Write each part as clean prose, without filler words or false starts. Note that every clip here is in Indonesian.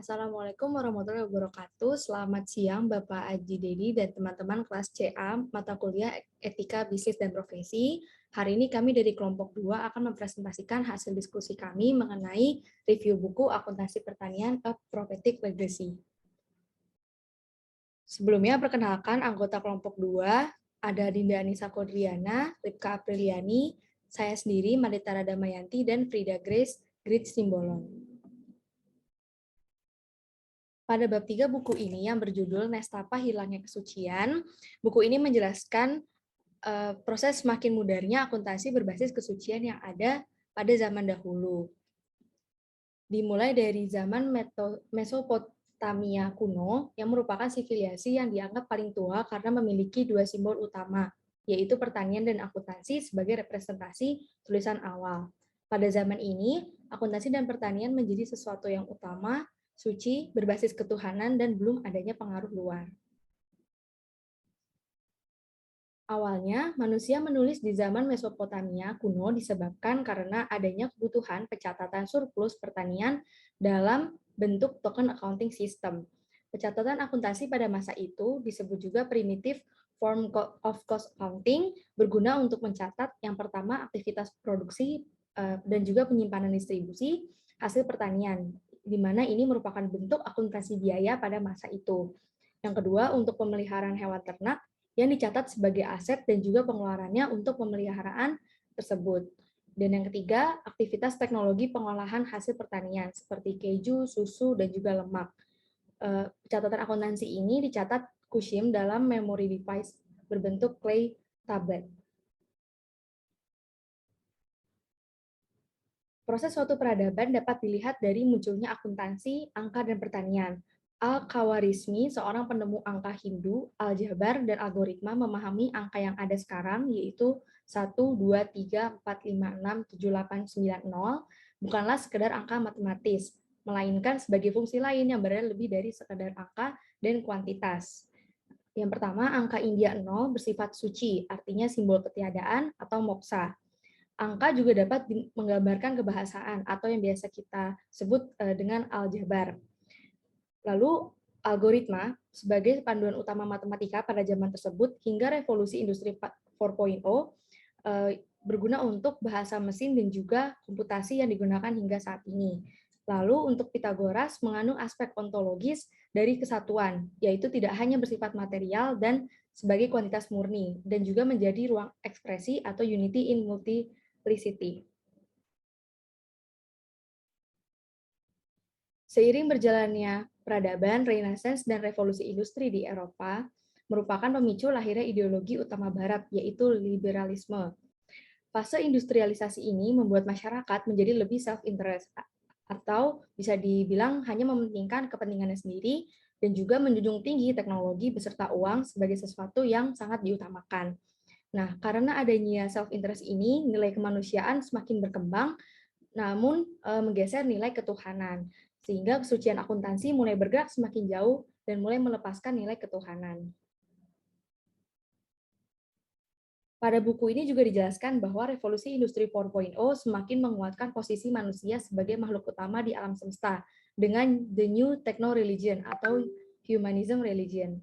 Assalamualaikum warahmatullahi wabarakatuh. Selamat siang Bapak Aji Dedi dan teman-teman kelas CA mata kuliah Etika Bisnis dan Profesi. Hari ini kami dari kelompok 2 akan mempresentasikan hasil diskusi kami mengenai review buku Akuntansi Pertanian A Prophetic Legacy. Sebelumnya perkenalkan anggota kelompok 2, ada Dinda Anissa Kodriana, Ripka Apriliani, saya sendiri Maditara Damayanti, dan Frida Grace Grit Simbolon. Pada bab 3 buku ini yang berjudul Nestapa Hilangnya Kesucian, buku ini menjelaskan proses semakin mudarnya akuntansi berbasis kesucian yang ada pada zaman dahulu. Dimulai dari zaman Mesopotamia kuno yang merupakan sivilisasi yang dianggap paling tua karena memiliki dua simbol utama, yaitu pertanian dan akuntansi sebagai representasi tulisan awal. Pada zaman ini, akuntansi dan pertanian menjadi sesuatu yang utama, suci, berbasis ketuhanan, dan belum adanya pengaruh luar. Awalnya, manusia menulis di zaman Mesopotamia kuno disebabkan karena adanya kebutuhan pencatatan surplus pertanian dalam bentuk token accounting system. Pencatatan akuntansi pada masa itu disebut juga primitive form of cost accounting, berguna untuk mencatat yang pertama aktivitas produksi dan juga penyimpanan distribusi hasil pertanian, di mana ini merupakan bentuk akuntansi biaya pada masa itu. Yang kedua, untuk pemeliharaan hewan ternak yang dicatat sebagai aset dan juga pengeluarannya untuk pemeliharaan tersebut. Dan yang ketiga, aktivitas teknologi pengolahan hasil pertanian seperti keju, susu, dan juga lemak. Catatan akuntansi ini dicatat Kushim dalam memory device berbentuk clay tablet. Proses suatu peradaban dapat dilihat dari munculnya akuntansi, angka, dan pertanian. Al-Khawarizmi, seorang penemu angka Hindu, aljabar, dan algoritma memahami angka yang ada sekarang, yaitu 1, 2, 3, 4, 5, 6, 7, 8, 9, 0, bukanlah sekedar angka matematis, melainkan sebagai fungsi lain yang berada lebih dari sekedar angka dan kuantitas. Yang pertama, angka India 0 bersifat suci, artinya simbol ketiadaan atau moksa. Angka juga dapat menggambarkan kebahasaan atau yang biasa kita sebut dengan aljabar. Lalu algoritma sebagai panduan utama matematika pada zaman tersebut hingga revolusi industri 4.0 berguna untuk bahasa mesin dan juga komputasi yang digunakan hingga saat ini. Lalu untuk Pitagoras mengandung aspek ontologis dari kesatuan, yaitu tidak hanya bersifat material dan sebagai kuantitas murni, dan juga menjadi ruang ekspresi atau unity in multiplicity. Seiring berjalannya peradaban, Renaissance, dan revolusi industri di Eropa, merupakan pemicu lahirnya ideologi utama Barat, yaitu liberalisme. Fase industrialisasi ini membuat masyarakat menjadi lebih self-interest, atau bisa dibilang hanya mementingkan kepentingannya sendiri, dan juga menjunjung tinggi teknologi beserta uang sebagai sesuatu yang sangat diutamakan. Nah, karena adanya self-interest ini, nilai kemanusiaan semakin berkembang, namun menggeser nilai ketuhanan, sehingga kesucian akuntansi mulai bergerak semakin jauh dan mulai melepaskan nilai ketuhanan. Pada buku ini juga dijelaskan bahwa revolusi industri 4.0 semakin menguatkan posisi manusia sebagai makhluk utama di alam semesta dengan the new techno-religion atau humanism religion.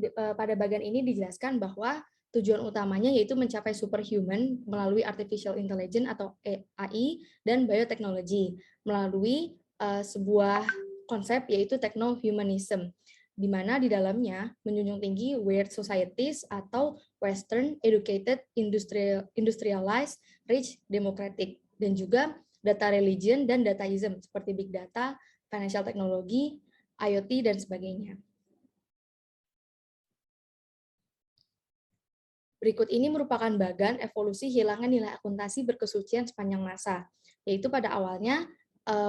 Pada bagian ini dijelaskan bahwa tujuan utamanya yaitu mencapai superhuman melalui artificial intelligence atau AI dan bioteknologi melalui sebuah konsep yaitu techno-humanism, di mana di dalamnya menjunjung tinggi weird societies atau Western, educated, industrialized, rich, democratic, dan juga data religion dan dataism seperti big data, financial technology, IoT, dan sebagainya. Berikut ini merupakan bagan evolusi hilangnya nilai akuntansi berkesucian sepanjang masa, yaitu pada awalnya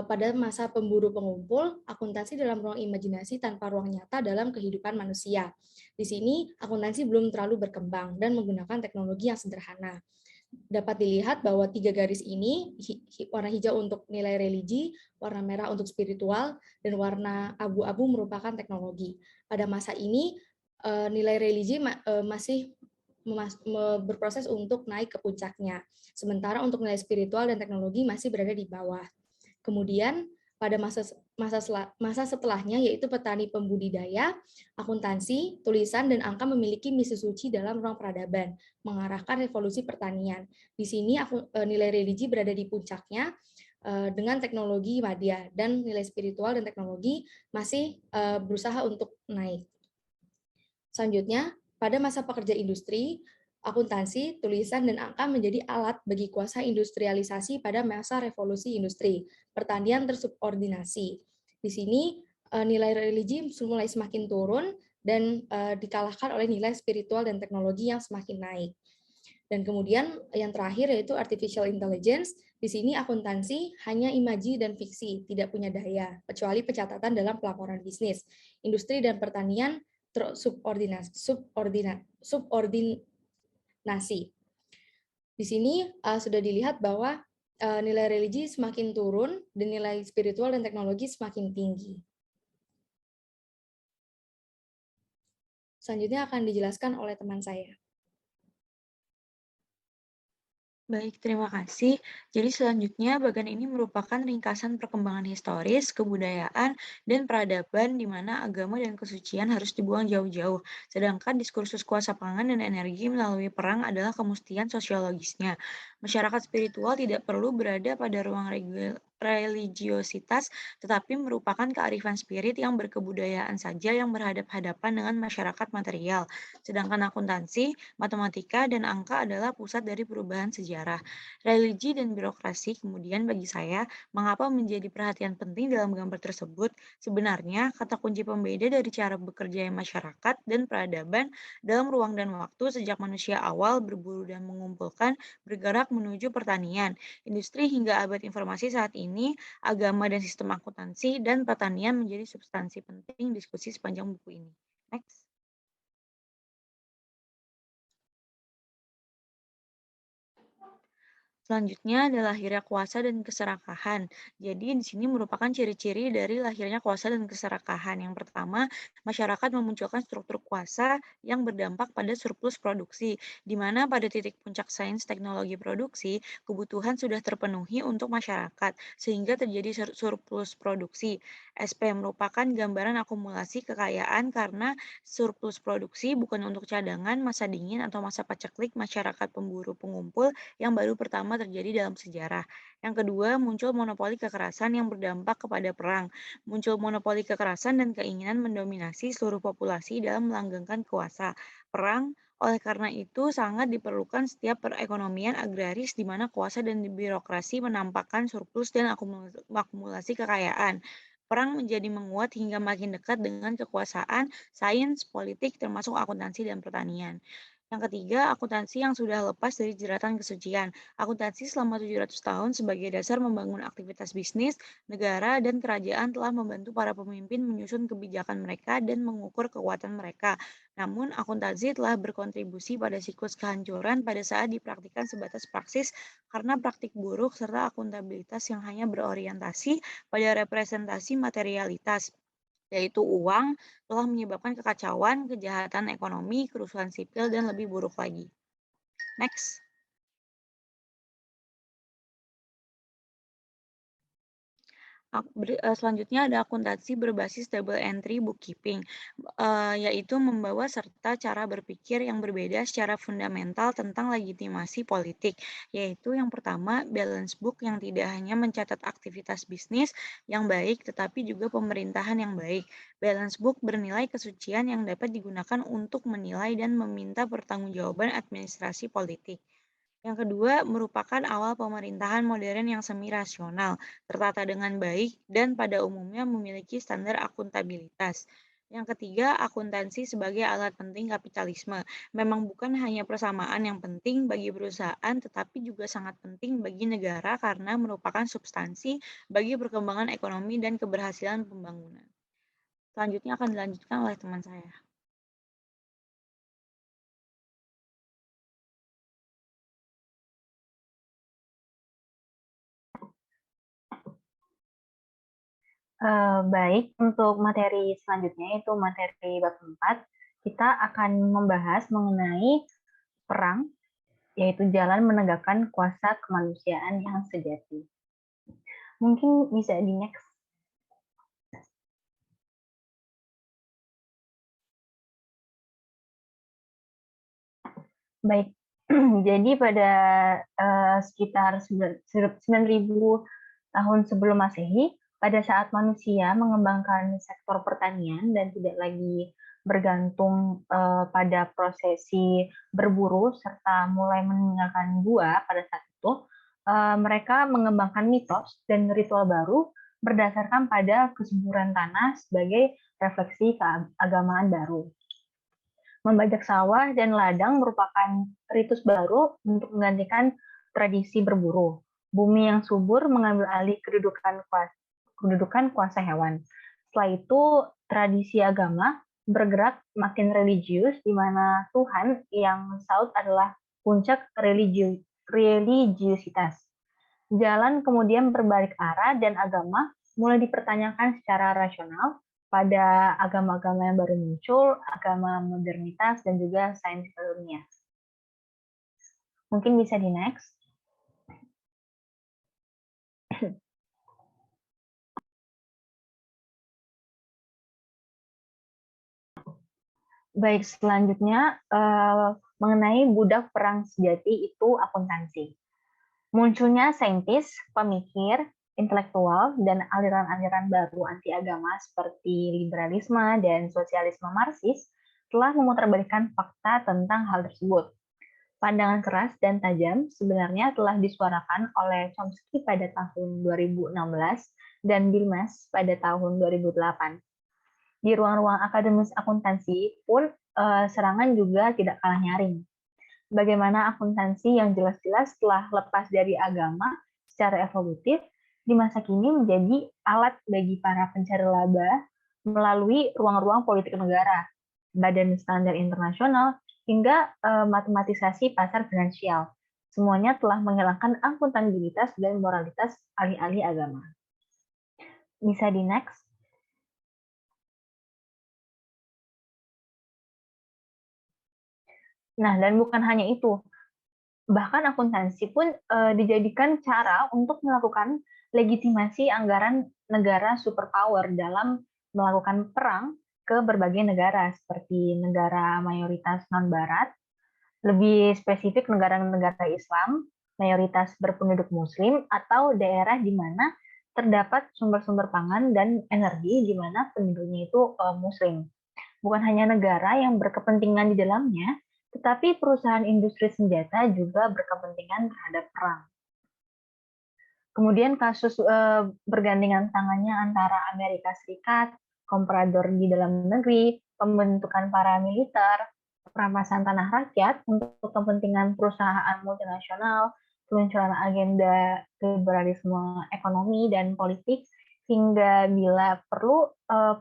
pada masa pemburu pengumpul, akuntansi dalam ruang imajinasi tanpa ruang nyata dalam kehidupan manusia. Di sini, akuntansi belum terlalu berkembang dan menggunakan teknologi yang sederhana. Dapat dilihat bahwa 3 garis ini, warna hijau untuk nilai religi, warna merah untuk spiritual, dan warna abu-abu merupakan teknologi. Pada masa ini, nilai religi masih berproses untuk naik ke puncaknya. Sementara untuk nilai spiritual dan teknologi masih berada di bawah. Kemudian, Pada masa setelahnya, yaitu petani pembudidaya, akuntansi, tulisan, dan angka memiliki misi suci dalam ruang peradaban, mengarahkan revolusi pertanian. Di sini nilai religi berada di puncaknya dengan teknologi madya, dan nilai spiritual dan teknologi masih berusaha untuk naik. Selanjutnya, pada masa pekerja industri, akuntansi, tulisan, dan angka menjadi alat bagi kuasa industrialisasi pada masa revolusi industri. Pertanian tersubordinasi. Di sini nilai religi mulai semakin turun dan dikalahkan oleh nilai spiritual dan teknologi yang semakin naik. Dan kemudian yang terakhir yaitu artificial intelligence. Di sini akuntansi hanya imaji dan fiksi, tidak punya daya, kecuali pencatatan dalam pelaporan bisnis. Industri dan pertanian subordinasi. Di sini sudah dilihat bahwa nilai religi semakin turun dan nilai spiritual dan teknologi semakin tinggi. Selanjutnya akan dijelaskan oleh teman saya. Baik, terima kasih. Jadi selanjutnya bagian ini merupakan ringkasan perkembangan historis, kebudayaan, dan peradaban di mana agama dan kesucian harus dibuang jauh-jauh. Sedangkan diskursus kuasa pangan dan energi melalui perang adalah kemustian sosiologisnya. Masyarakat spiritual tidak perlu berada pada ruang religiositas, tetapi merupakan kearifan spirit yang berkebudayaan saja yang berhadap-hadapan dengan masyarakat material. Sedangkan akuntansi, matematika, dan angka adalah pusat dari perubahan sejarah. Religi dan birokrasi kemudian bagi saya, mengapa menjadi perhatian penting dalam gambar tersebut? Sebenarnya, kata kunci pembeda dari cara bekerja masyarakat dan peradaban dalam ruang dan waktu sejak manusia awal berburu dan mengumpulkan, bergerak menuju pertanian, industri hingga abad informasi saat ini, agama dan sistem akuntansi dan pertanian menjadi substansi penting diskusi sepanjang buku ini. Next. Selanjutnya adalah lahirnya kuasa dan keserakahan. Jadi di sini merupakan ciri-ciri dari lahirnya kuasa dan keserakahan. Yang pertama, masyarakat memunculkan struktur kuasa yang berdampak pada surplus produksi, di mana pada titik puncak sains teknologi produksi, kebutuhan sudah terpenuhi untuk masyarakat, sehingga terjadi surplus produksi. SP merupakan gambaran akumulasi kekayaan karena surplus produksi bukan untuk cadangan, masa dingin, atau masa paceklik masyarakat pemburu pengumpul yang baru pertama terjadi dalam sejarah. Yang kedua, muncul monopoli kekerasan yang berdampak kepada perang. Muncul monopoli kekerasan dan keinginan mendominasi seluruh populasi dalam melanggengkan kuasa. Perang, oleh karena itu, sangat diperlukan setiap perekonomian agraris di mana kuasa dan birokrasi menampakkan surplus dan akumulasi kekayaan. Perang menjadi menguat hingga makin dekat dengan kekuasaan, sains, politik, termasuk akuntansi dan pertanian. Yang ketiga, akuntansi yang sudah lepas dari jeratan kesucian. Akuntansi selama 700 tahun sebagai dasar membangun aktivitas bisnis, negara, dan kerajaan telah membantu para pemimpin menyusun kebijakan mereka dan mengukur kekuatan mereka. Namun, akuntansi telah berkontribusi pada siklus kehancuran pada saat dipraktikkan sebatas praksis karena praktik buruk serta akuntabilitas yang hanya berorientasi pada representasi materialitas yaitu uang, telah menyebabkan kekacauan, kejahatan ekonomi, kerusuhan sipil, dan lebih buruk lagi. Next. Selanjutnya ada akuntansi berbasis double entry bookkeeping, yaitu membawa serta cara berpikir yang berbeda secara fundamental tentang legitimasi politik, yaitu yang pertama balance book yang tidak hanya mencatat aktivitas bisnis yang baik, tetapi juga pemerintahan yang baik. Balance book bernilai kesucian yang dapat digunakan untuk menilai dan meminta pertanggungjawaban administrasi politik. Yang kedua, merupakan awal pemerintahan modern yang semi rasional, tertata dengan baik, dan pada umumnya memiliki standar akuntabilitas. Yang ketiga, akuntansi sebagai alat penting kapitalisme. Memang bukan hanya persamaan yang penting bagi perusahaan, tetapi juga sangat penting bagi negara karena merupakan substansi bagi perkembangan ekonomi dan keberhasilan pembangunan. Selanjutnya akan dilanjutkan oleh teman saya. Baik, untuk materi selanjutnya itu materi bab 4, kita akan membahas mengenai perang, yaitu jalan menegakkan kuasa kemanusiaan yang sejati. Mungkin bisa di next. Baik, jadi pada sekitar 9.000 tahun sebelum Masehi, pada saat manusia mengembangkan sektor pertanian dan tidak lagi bergantung pada prosesi berburu serta mulai meninggalkan gua pada saat itu, mereka mengembangkan mitos dan ritual baru berdasarkan pada kesuburan tanah sebagai refleksi keagamaan baru. Membajak sawah dan ladang merupakan ritus baru untuk menggantikan tradisi berburu. Bumi yang subur mengambil alih kedudukan kuasa hewan. Setelah itu, tradisi agama bergerak makin religius, di mana Tuhan yang saut adalah puncak religiusitas. Jalan kemudian berbalik arah dan agama mulai dipertanyakan secara rasional pada agama-agama yang baru muncul, agama modernitas, dan juga sains ilmiah. Mungkin bisa di next. Baik, selanjutnya mengenai budak perang sejati itu akuntansi. Munculnya saintis, pemikir, intelektual, dan aliran-aliran baru anti-agama seperti liberalisme dan sosialisme Marxis telah memutarbalikkan fakta tentang hal tersebut. Pandangan keras dan tajam sebenarnya telah disuarakan oleh Chomsky pada tahun 2016 dan Bilmes pada tahun 2008. Di ruang-ruang akademis akuntansi pun serangan juga tidak kalah nyaring. Bagaimana akuntansi yang jelas-jelas telah lepas dari agama secara evolutif di masa kini menjadi alat bagi para pencari laba melalui ruang-ruang politik negara, badan standar internasional, hingga matematisasi pasar finansial. Semuanya telah menghilangkan akuntabilitas dan moralitas ahli-ahli agama. Bisa di next. Nah, dan bukan hanya itu, bahkan akuntansi pun dijadikan cara untuk melakukan legitimasi anggaran negara superpower dalam melakukan perang ke berbagai negara, seperti negara mayoritas non-barat, lebih spesifik negara-negara Islam, mayoritas berpenduduk muslim, atau daerah di mana terdapat sumber-sumber pangan dan energi di mana penduduknya itu muslim. Bukan hanya negara yang berkepentingan di dalamnya, tetapi perusahaan industri senjata juga berkepentingan terhadap perang. Kemudian kasus bergandengan tangannya antara Amerika Serikat, komprador di dalam negeri, pembentukan paramiliter, perampasan tanah rakyat untuk kepentingan perusahaan multinasional, peluncuran agenda liberalisme ekonomi dan politik, hingga bila perlu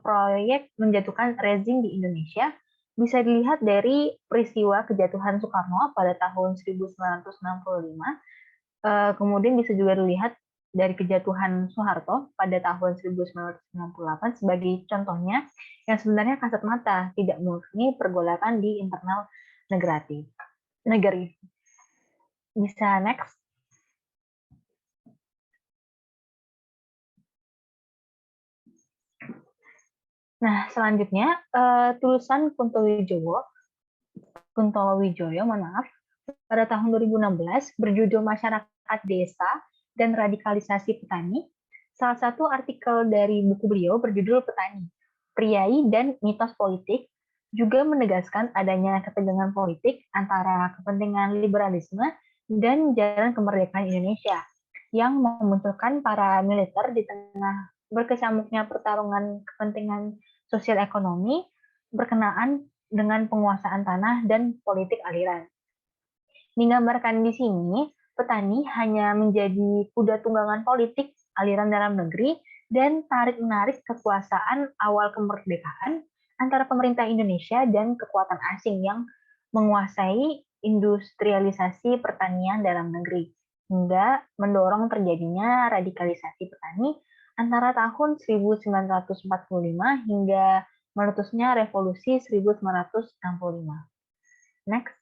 proyek menjatuhkan rezim di Indonesia, bisa dilihat dari peristiwa kejatuhan Soekarno pada tahun 1965, kemudian bisa juga dilihat dari kejatuhan Soeharto pada tahun 1998 sebagai contohnya yang sebenarnya kasat mata, tidak murni pergolakan di internal negeri. Bisa next. Nah, selanjutnya tulisan Kunto Wijoyo, pada tahun 2016 berjudul Masyarakat Desa dan Radikalisasi Petani. Salah satu artikel dari buku beliau berjudul Petani, Priai dan Mitos Politik juga menegaskan adanya ketegangan politik antara kepentingan liberalisme dan jalan kemerdekaan Indonesia yang memunculkan para militer di tengah berkecamuknya pertarungan kepentingan sosial ekonomi berkenaan dengan penguasaan tanah dan politik aliran. Digambarkan di sini, petani hanya menjadi kuda tunggangan politik aliran dalam negeri dan tarik-menarik kekuasaan awal kemerdekaan antara pemerintah Indonesia dan kekuatan asing yang menguasai industrialisasi pertanian dalam negeri, hingga mendorong terjadinya radikalisasi petani antara tahun 1945 hingga meletusnya revolusi 1965. Next.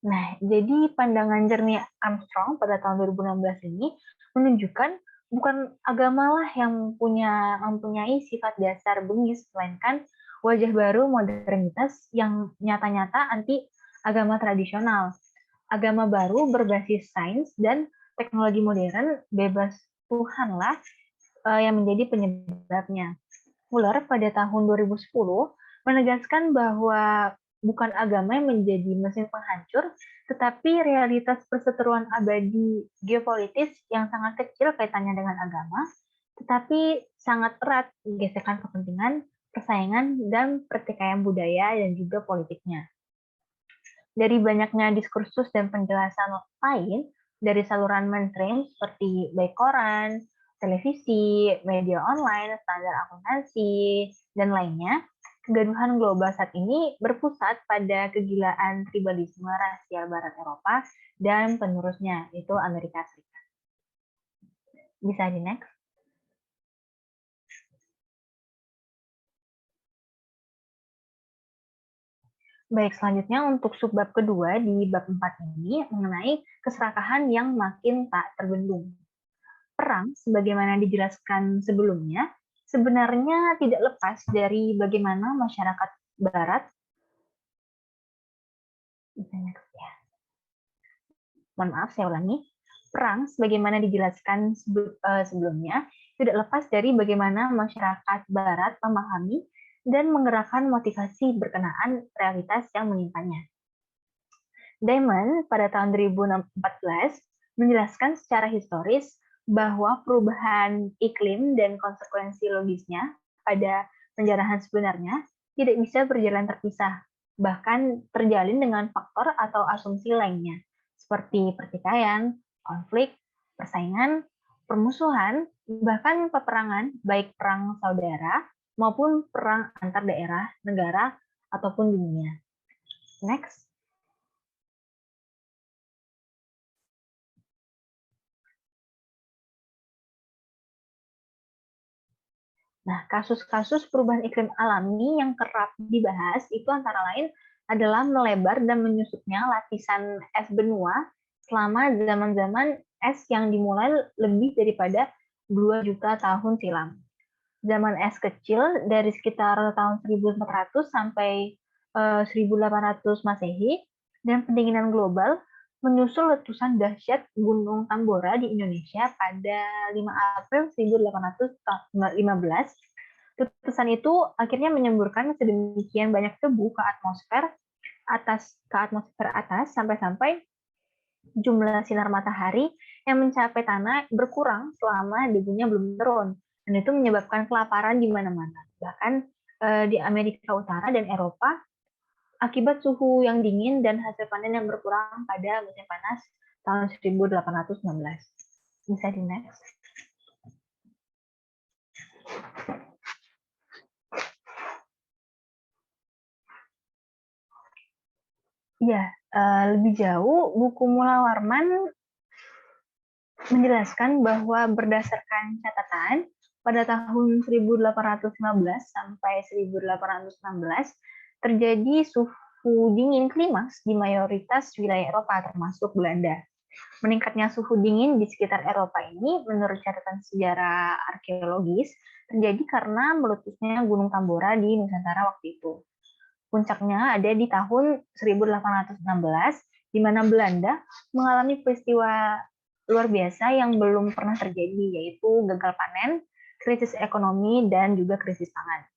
Nah, jadi pandangan jernih Armstrong pada tahun 2016 ini menunjukkan bukan agamalah yang mempunyai sifat dasar bengis, melainkan wajah baru modernitas yang nyata-nyata anti agama tradisional. Agama baru berbasis sains dan teknologi modern, bebas Tuhanlah yang menjadi penyebabnya. Muller pada tahun 2010 menegaskan bahwa bukan agama yang menjadi mesin penghancur, tetapi realitas perseteruan abadi geopolitis yang sangat kecil kaitannya dengan agama, tetapi sangat erat gesekan kepentingan, persaingan, dan pertikaian budaya dan juga politiknya. Dari banyaknya diskursus dan penjelasan lain dari saluran mainstream seperti baik koran, televisi, media online, standar akuntansi, dan lainnya, kegaduhan global saat ini berpusat pada kegilaan tribalisme rasial Barat Eropa dan penerusnya, yaitu Amerika Serikat. Bisa di next. Baik, selanjutnya untuk subbab kedua di bab 4 ini mengenai keserakahan yang makin tak terbendung. Perang, sebagaimana dijelaskan sebelumnya, sebenarnya tidak lepas dari bagaimana masyarakat Barat, mohon maaf saya ulangi, perang, sebagaimana dijelaskan sebelumnya, tidak lepas dari bagaimana masyarakat Barat memahami dan menggerakkan motivasi berkenaan realitas yang menimpanya. Diamond pada tahun 2014 menjelaskan secara historis bahwa perubahan iklim dan konsekuensi logisnya pada penjarahan sebenarnya tidak bisa berjalan terpisah, bahkan terjalin dengan faktor atau asumsi lainnya, seperti pertikaian, konflik, persaingan, permusuhan, bahkan peperangan, baik perang saudara maupun perang antar daerah, negara, ataupun dunia. Next. Nah, kasus-kasus perubahan iklim alami yang kerap dibahas itu antara lain adalah melebar dan menyusutnya lapisan es benua selama zaman-zaman es yang dimulai lebih daripada 2 juta tahun silam. Zaman es kecil dari sekitar tahun 1400 sampai 1800 Masehi dan pendinginan global menyusul letusan dahsyat Gunung Tambora di Indonesia pada 5 April 1815. Letusan itu akhirnya menyemburkan sedemikian banyak debu ke atmosfer atas sampai-sampai jumlah sinar matahari yang mencapai tanah berkurang selama debunya belum turun. Dan itu menyebabkan kelaparan di mana-mana. Bahkan di Amerika Utara dan Eropa akibat suhu yang dingin dan hasil panen yang berkurang pada musim panas tahun 1816. Bisa di next. Ya, lebih jauh, buku Mula Warman menjelaskan bahwa berdasarkan catatan, pada tahun 1815 sampai 1816 terjadi suhu dingin klimaks di mayoritas wilayah Eropa termasuk Belanda. Meningkatnya suhu dingin di sekitar Eropa ini menurut catatan sejarah arkeologis terjadi karena meletusnya Gunung Tambora di Nusantara waktu itu. Puncaknya ada di tahun 1816 di mana Belanda mengalami peristiwa luar biasa yang belum pernah terjadi, yaitu gagal panen, krisis ekonomi, dan juga krisis pangan.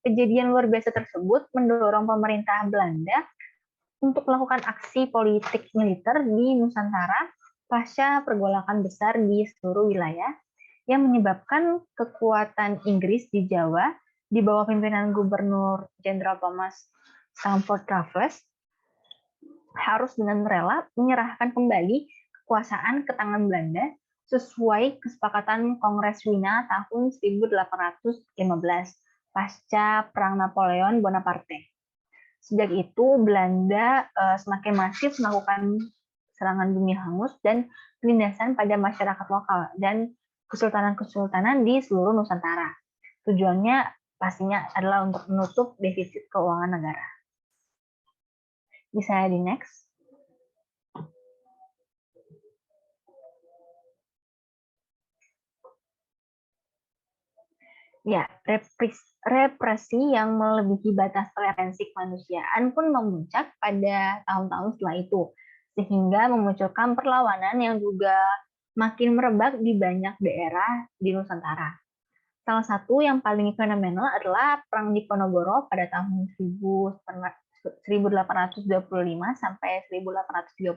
Kejadian luar biasa tersebut mendorong pemerintah Belanda untuk melakukan aksi politik militer di Nusantara pasca pergolakan besar di seluruh wilayah yang menyebabkan kekuatan Inggris di Jawa di bawah pimpinan Gubernur Jenderal Thomas Stamford Raffles harus dengan rela menyerahkan kembali kekuasaan ke tangan Belanda sesuai kesepakatan Kongres Wina tahun 1815 pasca Perang Napoleon Bonaparte. Sejak itu Belanda semakin masif melakukan serangan bumi hangus dan penindasan pada masyarakat lokal dan kesultanan-kesultanan di seluruh Nusantara. Tujuannya pastinya adalah untuk menutup defisit keuangan negara. Bisa di next. Ya, represi yang melebihi batas toleransi kemanusiaan pun memuncak pada tahun-tahun setelah itu, sehingga memunculkan perlawanan yang juga makin merebak di banyak daerah di Nusantara. Salah satu yang paling fenomenal adalah Perang Diponegoro pada tahun 1825 sampai 1830.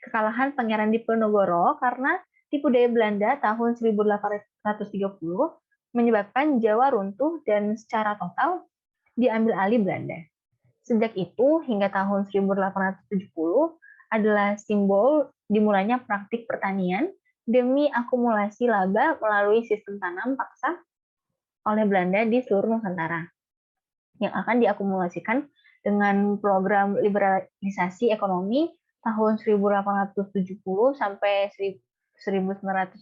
Kekalahan Pangeran Diponegoro karena tipu daya Belanda tahun 1830 menyebabkan Jawa runtuh dan secara total diambil alih Belanda. Sejak itu hingga tahun 1870 adalah simbol dimulainya praktik pertanian demi akumulasi laba melalui sistem tanam paksa oleh Belanda di seluruh Nusantara yang akan diakumulasikan dengan program liberalisasi ekonomi tahun 1870 sampai 1901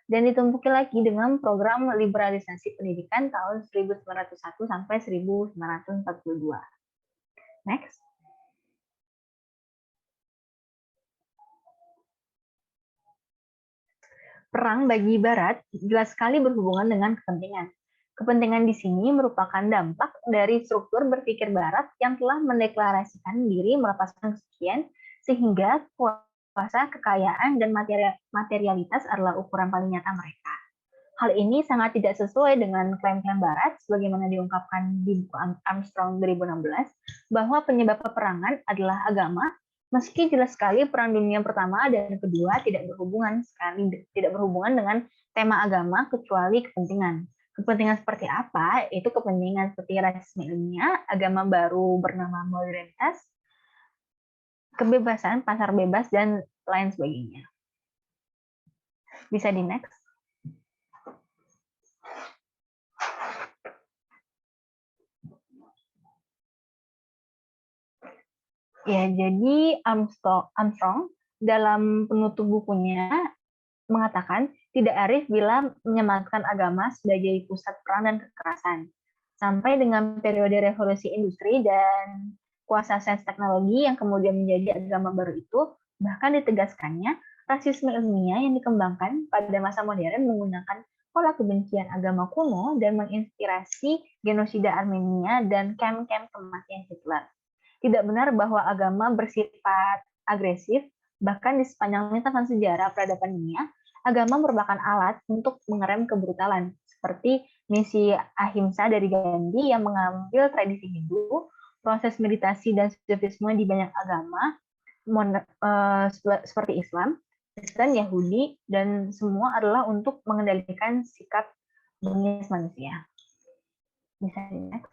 dan ditumpuki lagi dengan program liberalisasi pendidikan tahun 1901 sampai 1942. Next. Perang bagi Barat jelas sekali berhubungan dengan kepentingan. Kepentingan di sini merupakan dampak dari struktur berpikir Barat yang telah mendeklarasikan diri melepaskan kesucian, sehingga kuasa, kekayaan, dan materialitas adalah ukuran paling nyata mereka. Hal ini sangat tidak sesuai dengan klaim-klaim Barat, sebagaimana diungkapkan di buku Armstrong 2016, bahwa penyebab peperangan adalah agama, meski jelas sekali Perang Dunia Pertama dan Kedua tidak berhubungan dengan tema agama kecuali kepentingan. Kepentingan seperti apa? Itu kepentingan seperti rasisme ilmiah, agama baru bernama modernitas, kebebasan, pasar bebas, dan lain sebagainya. Bisa di next. Ya, jadi Armstrong dalam penutup bukunya mengatakan tidak arif bila menyematkan agama sebagai pusat perang dan kekerasan. Sampai dengan periode revolusi industri dan kuasa sains teknologi yang kemudian menjadi agama baru itu, bahkan ditegaskannya rasisme ilmiah yang dikembangkan pada masa modern menggunakan pola kebencian agama kuno dan menginspirasi genosida Armenia dan kem-kem kematian Hitler. Tidak benar bahwa agama bersifat agresif, bahkan di sepanjang lintasan sejarah peradaban dunia, agama merupakan alat untuk mengerem kebrutalan, seperti misi ahimsa dari Gandhi yang mengambil tradisi Hindu, proses meditasi dan sufisme di banyak agama, seperti Islam, Kristen, Yahudi, dan semua adalah untuk mengendalikan sikap bengis manusia. Bisa next.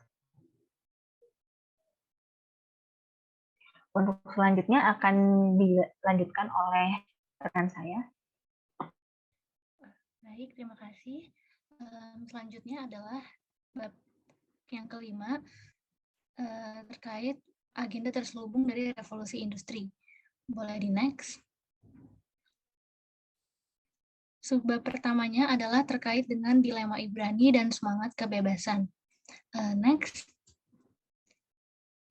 Untuk selanjutnya akan dilanjutkan oleh rekan saya. Baik, terima kasih. Selanjutnya adalah bab yang kelima terkait agenda terselubung dari revolusi industri. Boleh di next. Subbab pertamanya adalah terkait dengan dilema Ibrani dan semangat kebebasan. Next.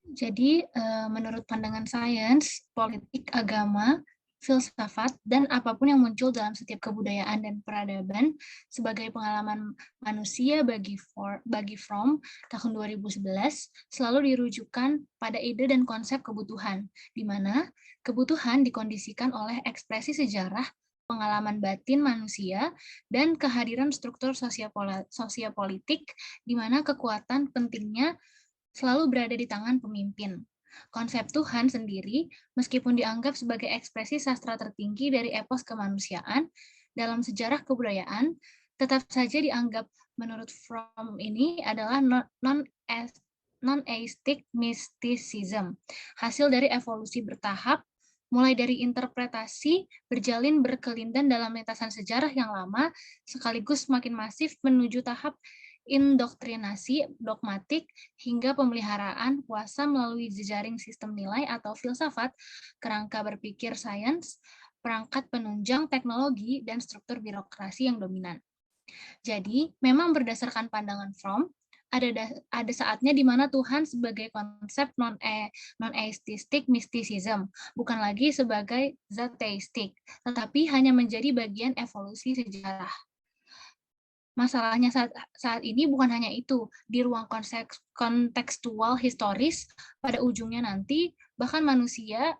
Jadi, menurut pandangan sains, politik, agama, filsafat, dan apapun yang muncul dalam setiap kebudayaan dan peradaban sebagai pengalaman manusia bagi Fromm tahun 2011 selalu dirujukan pada ide dan konsep kebutuhan, di mana kebutuhan dikondisikan oleh ekspresi sejarah, pengalaman batin manusia, dan kehadiran struktur sosiopolitik di mana kekuatan pentingnya selalu berada di tangan pemimpin. Konsep Tuhan sendiri, meskipun dianggap sebagai ekspresi sastra tertinggi dari epos kemanusiaan dalam sejarah kebudayaan, tetap saja dianggap menurut Fromm ini adalah non-aistic mysticism, hasil dari evolusi bertahap, mulai dari interpretasi berjalin berkelindan dalam lintasan sejarah yang lama, sekaligus semakin masif menuju tahap indoktrinasi dogmatik hingga pemeliharaan kuasa melalui jejaring sistem nilai atau filsafat, kerangka berpikir sains, perangkat penunjang teknologi, dan struktur birokrasi yang dominan. Jadi, memang berdasarkan pandangan Fromm, ada saatnya di mana Tuhan sebagai konsep non-aististik mysticism, bukan lagi sebagai zat teistik, tetapi hanya menjadi bagian evolusi sejarah. Masalahnya saat ini bukan hanya itu, di ruang kontekstual historis, pada ujungnya nanti bahkan manusia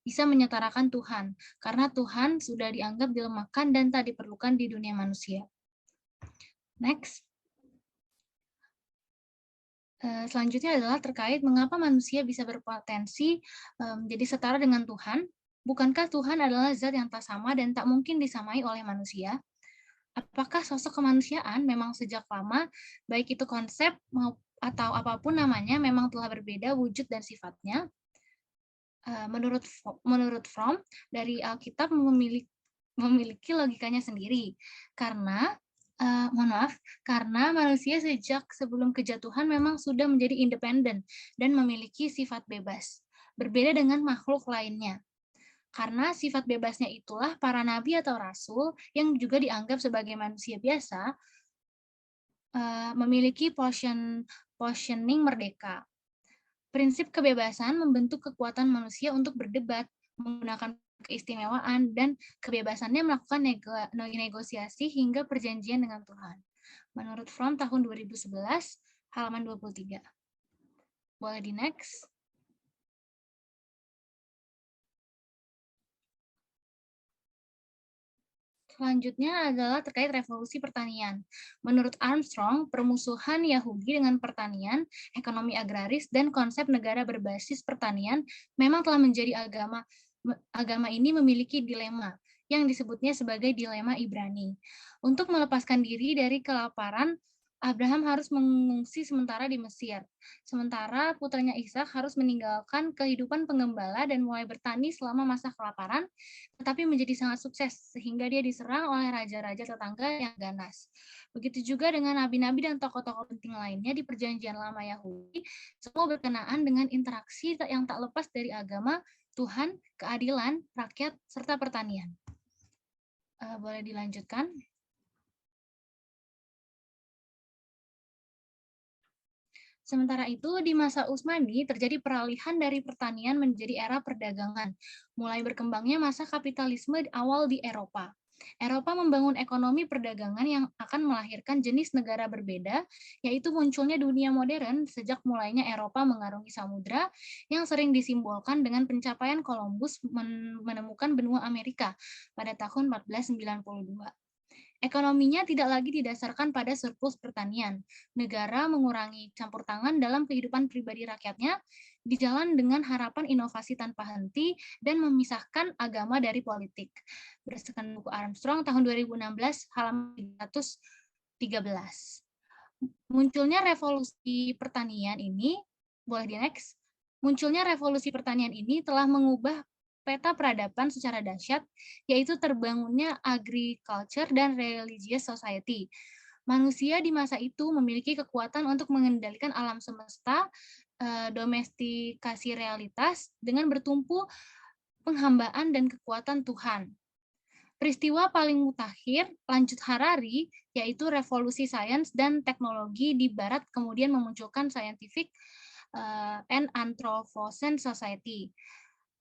bisa menyetarakan Tuhan, karena Tuhan sudah dianggap dilemahkan dan tak diperlukan di dunia manusia. Next. Selanjutnya adalah terkait mengapa manusia bisa berpotensi menjadi setara dengan Tuhan. Bukankah Tuhan adalah zat yang tak sama dan tak mungkin disamai oleh manusia? Apakah sosok kemanusiaan memang sejak lama, baik itu konsep atau apapun namanya, memang telah berbeda wujud dan sifatnya? Menurut Fromm, dari Alkitab memiliki logikanya sendiri, karena karena manusia sejak sebelum kejatuhan memang sudah menjadi independen dan memiliki sifat bebas, berbeda dengan makhluk lainnya. Karena sifat bebasnya itulah para nabi atau rasul yang juga dianggap sebagai manusia biasa memiliki positioning merdeka. Prinsip kebebasan membentuk kekuatan manusia untuk berdebat, menggunakan keistimewaan, dan kebebasannya melakukan negosiasi hingga perjanjian dengan Tuhan. Menurut Fromm tahun 2011, halaman 23. Boleh di next. Selanjutnya adalah terkait revolusi pertanian. Menurut Armstrong, permusuhan Yahudi dengan pertanian, ekonomi agraris, dan konsep negara berbasis pertanian memang telah menjadi agama ini memiliki dilema yang disebutnya sebagai dilema Ibrani. Untuk melepaskan diri dari kelaparan, Abraham harus mengungsi sementara di Mesir. Sementara putranya Ishak harus meninggalkan kehidupan penggembala dan mulai bertani selama masa kelaparan, tetapi menjadi sangat sukses sehingga dia diserang oleh raja-raja tetangga yang ganas. Begitu juga dengan nabi-nabi dan tokoh-tokoh penting lainnya di Perjanjian Lama Yahudi, semua berkenaan dengan interaksi yang tak lepas dari agama, Tuhan, keadilan, rakyat, serta pertanian. Boleh dilanjutkan? Sementara itu, di masa Utsmani terjadi peralihan dari pertanian menjadi era perdagangan, mulai berkembangnya masa kapitalisme awal di Eropa. Eropa membangun ekonomi perdagangan yang akan melahirkan jenis negara berbeda, yaitu munculnya dunia modern sejak mulainya Eropa mengarungi samudra yang sering disimbolkan dengan pencapaian Columbus menemukan benua Amerika pada tahun 1492. Ekonominya tidak lagi didasarkan pada surplus pertanian. Negara mengurangi campur tangan dalam kehidupan pribadi rakyatnya, dijalan dengan harapan inovasi tanpa henti dan memisahkan agama dari politik. Berdasarkan buku Armstrong tahun 2016 halaman 313. Munculnya revolusi pertanian ini, boleh di next. Munculnya revolusi pertanian ini telah mengubah peta peradaban secara dahsyat, yaitu terbangunnya agriculture dan religious society. Manusia di masa itu memiliki kekuatan untuk mengendalikan alam semesta, domestikasi realitas, dengan bertumpu penghambaan dan kekuatan Tuhan. Peristiwa paling mutakhir, lanjut Harari, yaitu revolusi sains dan teknologi di Barat kemudian memunculkan scientific and Anthropocene Society.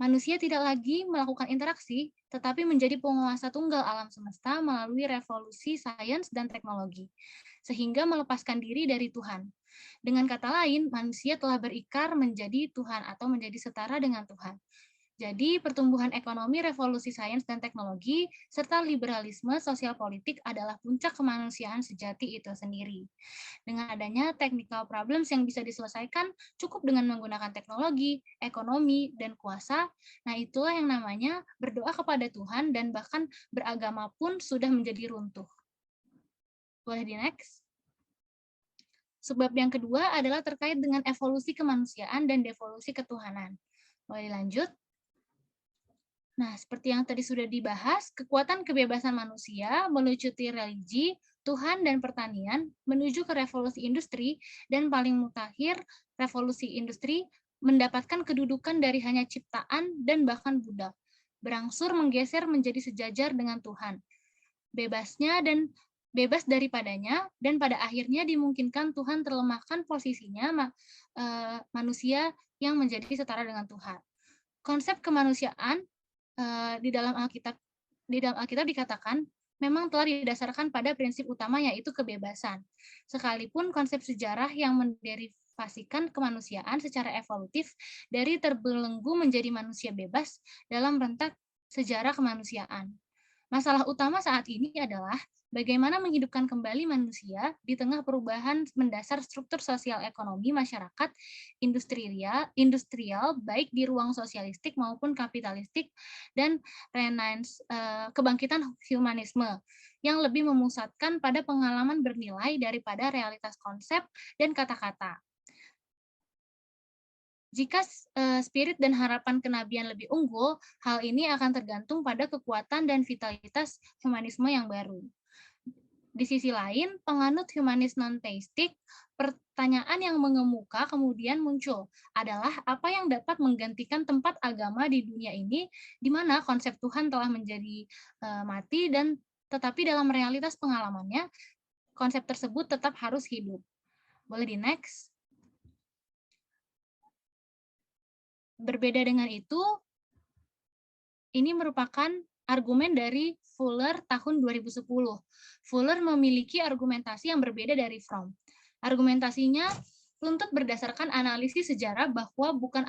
Manusia tidak lagi melakukan interaksi, tetapi menjadi penguasa tunggal alam semesta melalui revolusi sains dan teknologi, sehingga melepaskan diri dari Tuhan. Dengan kata lain, manusia telah berikrar menjadi Tuhan atau menjadi setara dengan Tuhan. Jadi, pertumbuhan ekonomi, revolusi sains dan teknologi, serta liberalisme sosial politik adalah puncak kemanusiaan sejati itu sendiri. Dengan adanya technical problems yang bisa diselesaikan cukup dengan menggunakan teknologi, ekonomi, dan kuasa, nah itulah yang namanya berdoa kepada Tuhan dan bahkan beragama pun sudah menjadi runtuh. Boleh di next? Sebab yang kedua adalah terkait dengan evolusi kemanusiaan dan devolusi ketuhanan. Boleh dilanjut? Nah, seperti yang tadi sudah dibahas, kekuatan kebebasan manusia melucuti religi, Tuhan, dan pertanian menuju ke revolusi industri, dan paling mutakhir, revolusi industri mendapatkan kedudukan dari hanya ciptaan dan bahkan budak, berangsur menggeser menjadi sejajar dengan Tuhan. Bebas daripadanya, dan pada akhirnya dimungkinkan Tuhan terlemahkan posisinya manusia yang menjadi setara dengan Tuhan. Konsep kemanusiaan di dalam Alkitab dikatakan memang telah didasarkan pada prinsip utama yaitu kebebasan. Sekalipun konsep sejarah yang menderivasikan kemanusiaan secara evolutif dari terbelenggu menjadi manusia bebas dalam rentak sejarah kemanusiaan. Masalah utama saat ini adalah bagaimana menghidupkan kembali manusia di tengah perubahan mendasar struktur sosial ekonomi masyarakat industrial baik di ruang sosialistik maupun kapitalistik, dan kebangkitan humanisme yang lebih memusatkan pada pengalaman bernilai daripada realitas konsep dan kata-kata. Jika spirit dan harapan kenabian lebih unggul, hal ini akan tergantung pada kekuatan dan vitalitas humanisme yang baru. Di sisi lain, penganut humanis non-teistik, pertanyaan yang mengemuka kemudian muncul adalah apa yang dapat menggantikan tempat agama di dunia ini, di mana konsep Tuhan telah menjadi mati, dan tetapi dalam realitas pengalamannya, konsep tersebut tetap harus hidup. Boleh di next? Berbeda dengan itu, ini merupakan argumen dari Fuller tahun 2010. Fuller memiliki argumentasi yang berbeda dari Fromm. Argumentasinya runtut berdasarkan analisis sejarah bahwa bukan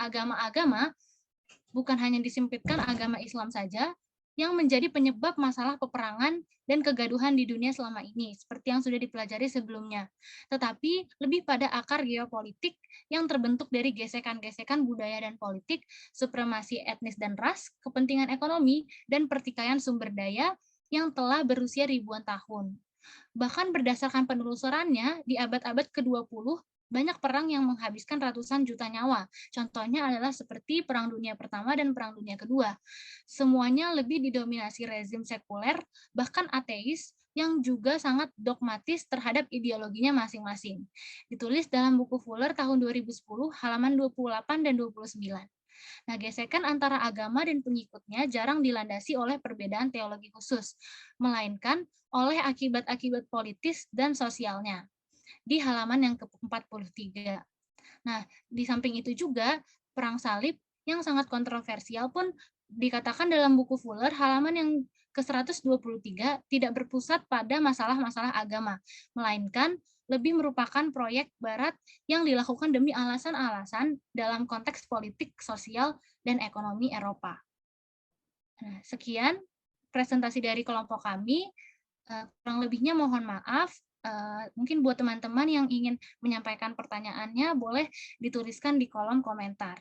hanya disempitkan agama Islam saja, yang menjadi penyebab masalah peperangan dan kegaduhan di dunia selama ini, seperti yang sudah dipelajari sebelumnya. Tetapi lebih pada akar geopolitik yang terbentuk dari gesekan-gesekan budaya dan politik, supremasi etnis dan ras, kepentingan ekonomi, dan pertikaian sumber daya yang telah berusia ribuan tahun. Bahkan berdasarkan penelusurannya, di abad-abad ke-20, banyak perang yang menghabiskan ratusan juta nyawa. Contohnya adalah seperti Perang Dunia Pertama dan Perang Dunia Kedua. Semuanya lebih didominasi rezim sekuler, bahkan ateis, yang juga sangat dogmatis terhadap ideologinya masing-masing. Ditulis dalam buku Fuller tahun 2010, halaman 28 dan 29. Nah, gesekan antara agama dan pengikutnya jarang dilandasi oleh perbedaan teologi khusus, melainkan oleh akibat-akibat politis dan sosialnya. Di halaman yang ke-43. Nah, di samping itu juga, Perang Salib yang sangat kontroversial pun dikatakan dalam buku Fuller halaman yang ke-123 tidak berpusat pada masalah-masalah agama, melainkan lebih merupakan proyek Barat yang dilakukan demi alasan-alasan dalam konteks politik, sosial, dan ekonomi Eropa. Nah, sekian presentasi dari kelompok kami. Kurang lebihnya mohon maaf. Mungkin buat teman-teman yang ingin menyampaikan pertanyaannya, boleh dituliskan di kolom komentar.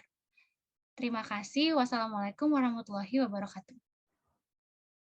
Terima kasih. Wassalamualaikum warahmatullahi wabarakatuh.